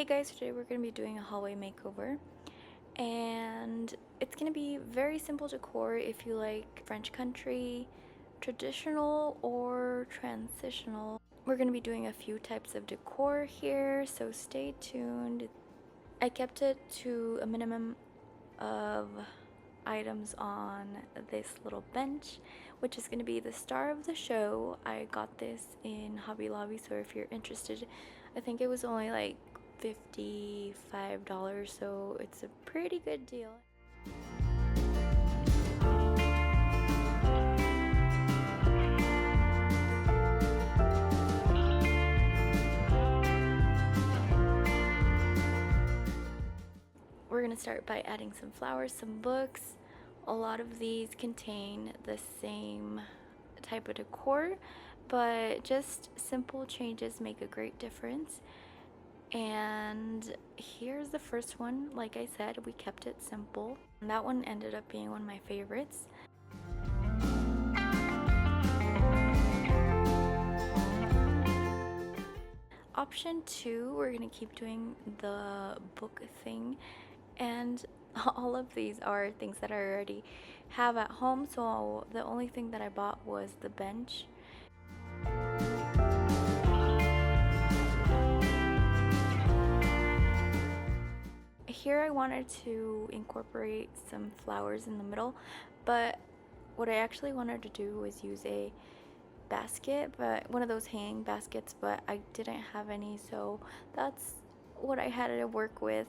Hey guys, today we're going to be doing a hallway makeover, and it's going to be very simple decor if you like French country, traditional, or transitional. We're going to be doing a few types of decor here, so stay tuned. I kept it to a minimum of items on this little bench, which is going to be the star of the show. I got this in Hobby Lobby, so if you're interested, I think it was only like $55, so it's a pretty good deal. We're going to start by adding some flowers, some books. A lot of these contain the same type of decor, but just simple changes make a great difference. And here's the first one. Like I said, we kept it simple. And that one ended up being one of my favorites. Option 2, we're going to keep doing the book thing. And all of these are things that I already have at home, so the only thing that I bought was the bench. Here I wanted to incorporate some flowers in the middle, but what I actually wanted to do was use a basket, but one of those hanging baskets, but I didn't have any, so that's what I had to work with.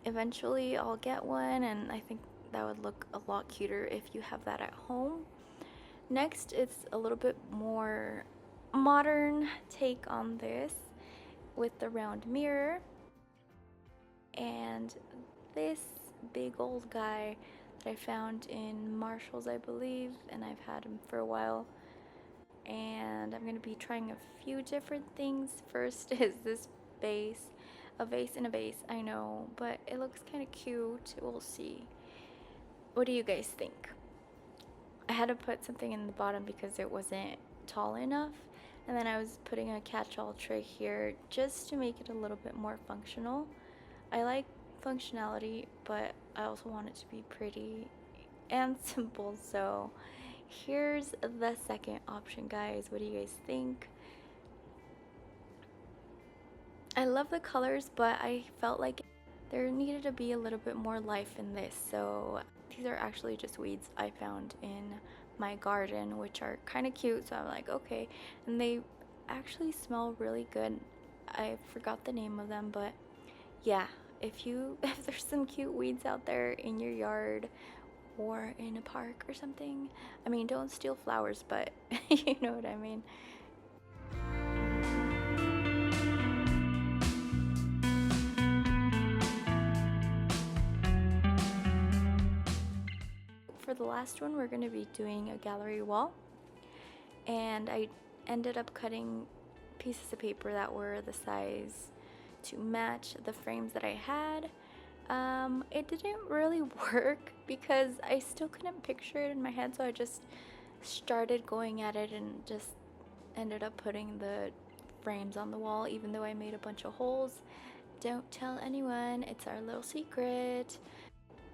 Eventually I'll get one, and I think that would look a lot cuter if you have that at home. Next, it's a little bit more modern take on this with the round mirror and this big old guy that I found in Marshall's, I believe, and I've had him for a while. And I'm going to be trying a few different things. First is this vase. A vase in a vase, I know, but it looks kind of cute. We'll see. What do you guys think? I had to put something in the bottom because it wasn't tall enough. And then I was putting a catch-all tray here just to make it a little bit more functional. I like functionality, but I also want it to be pretty and simple, so here's the second option, guys. What do you guys think? I love the colors, but I felt like there needed to be a little bit more life in this, so these are actually just weeds I found in my garden, which are kind of cute, so I'm like, okay. And they actually smell really good. I forgot the name of them, but yeah, if there's some cute weeds out there in your yard or in a park or something, I mean, don't steal flowers, but you know what I mean. For the last one, we're going to be doing a gallery wall, and I ended up cutting pieces of paper that were the size to match the frames that I had. It didn't really work because I still couldn't picture it in my head, so I just started going at it and just ended up putting the frames on the wall, even though I made a bunch of holes. Don't tell anyone, it's our little secret.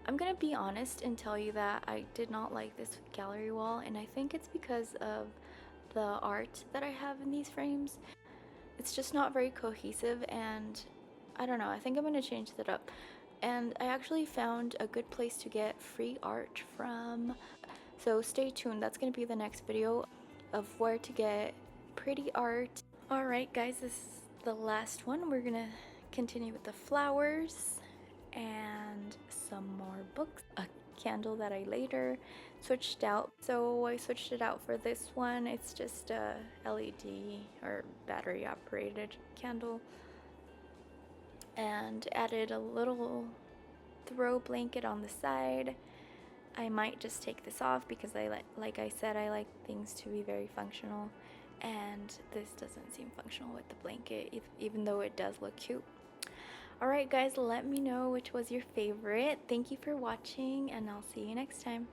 I'm gonna be honest and tell you that I did not like this gallery wall, and I think it's because of the art that I have in these frames. It's just not very cohesive, and I don't know, I think I'm gonna change that up. And I actually found a good place to get free art from, so stay tuned. That's gonna be the next video of where to get pretty art. Alright guys, this is the last one. We're gonna continue with the flowers and some more books, a candle that I later switched out. So I switched it out for this one. It's just a LED or battery operated candle, and added a little throw blanket on the side. I might just take this off because like I said, I like things to be very functional, and this doesn't seem functional with the blanket, even though it does look cute. Alright guys, let me know which was your favorite. Thank you for watching, and I'll see you next time.